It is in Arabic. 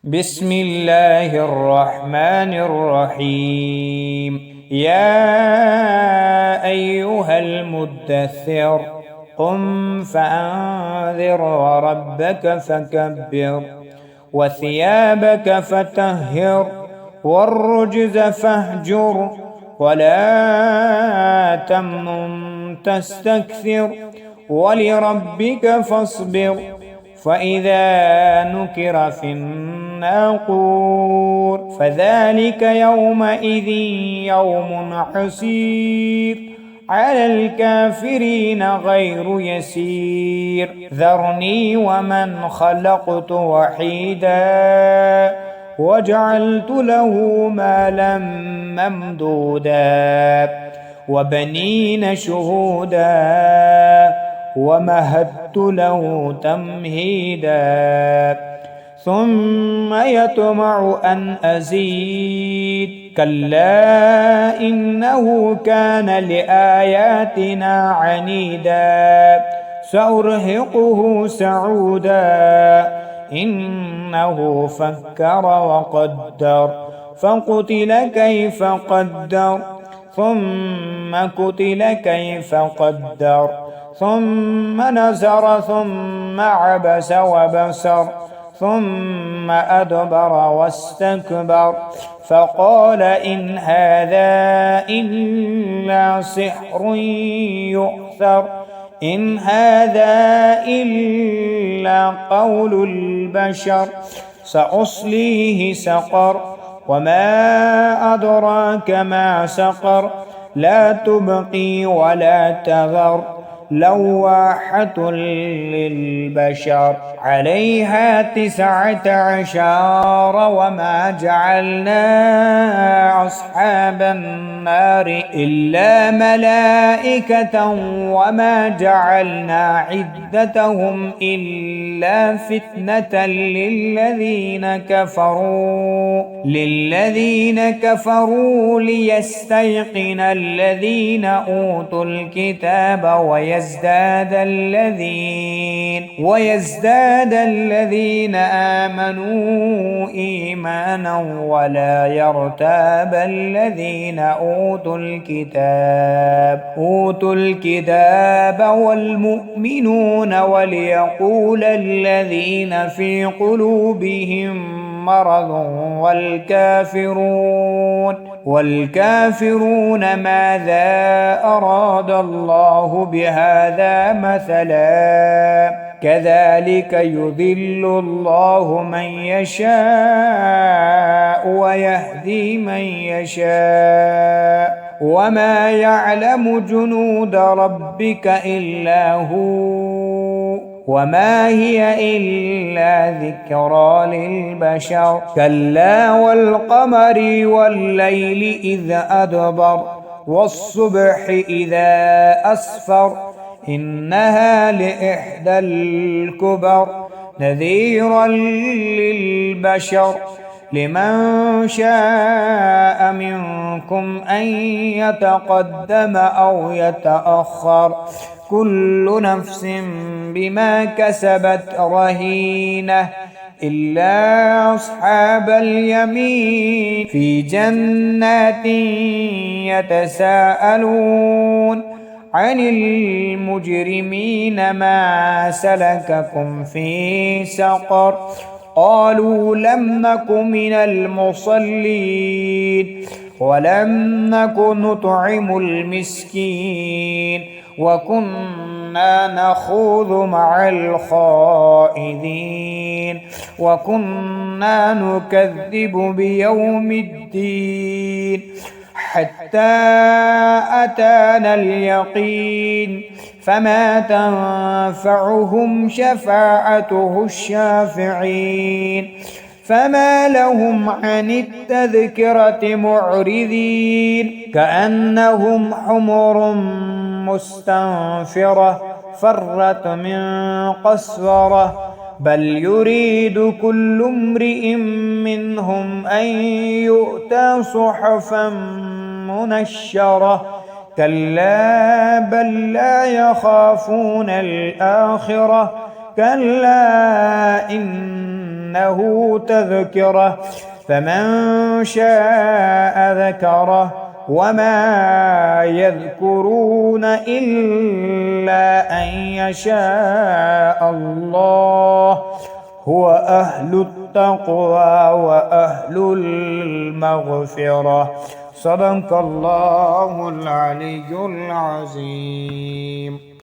بسم الله الرحمن الرحيم. يا أيها المدثر قم فأنذر وربك فكبر وثيابك فطهر والرجز فاهجر ولا تمنن تستكثر ولربك فاصبر فإذا نكر في الناقور فذلك يومئذ يوم عسير على الكافرين غير يسير ذرني ومن خلقت وحيدا وجعلت له مالا ممدودا وبنين شهودا ومهدت له تمهيدا ثم يطمع أن أزيد كلا إنه كان لآياتنا عنيدا سأرهقه سعودا إنه فكر وقدر فقتل كيف قدر ثم قتل كيف قدر ثم نزر ثم عبس وبسر ثم أدبر واستكبر فقال إن هذا إلا سحر يؤثر إن هذا إلا قول البشر سأصليه سقر وما أدراك ما سقر لا تبقي ولا تذر لواحة للبشر عليها 19 وما جعلنا أصحاب النار إلا ملائكة وما جعلنا عدتهم إلا فتنة للذين كفروا ليستيقن الذين أوتوا الكتاب ويزداد الذين آمنوا إيمانا ولا يرتاب الذين أوتوا الكتاب والمؤمنون وليقول الذين في قلوبهم مرض والكافرون ماذا أراد الله بهذا مثلا كذلك يضل الله من يشاء ويهدي من يشاء وما يعلم جنود ربك إلا هو وما هي إلا ذكرى للبشر كلا والقمر والليل إذ أدبر والصبح إذا أسفر إنها لإحدى الكبر نذيرا للبشر لمن شاء منكم أن يتقدم أو يتأخر كل نفس بما كسبت رهينة إلا أصحاب اليمين في جنات يتساءلون عن المجرمين ما سلككم في سقر قالوا لم نك من المصلين ولم نك نطعم المسكين وكنا نخوض مع الخائضين وكنا نكذب بيوم الدين حتى أتانا اليقين فما تنفعهم شفاعته الشافعين فما لهم عن التذكرة معرضين كأنهم حمر مستنفرة فرت من قسورة بل يريد كل امرئ منهم أن يؤتى صحفا منشرة كلا بل لا يخافون الآخرة كلا إن إنه تذكرة فمن شاء ذكره وما يذكرون إلا أن يشاء الله هو أهل التقوى وأهل المغفرة. صدق الله العلي العظيم.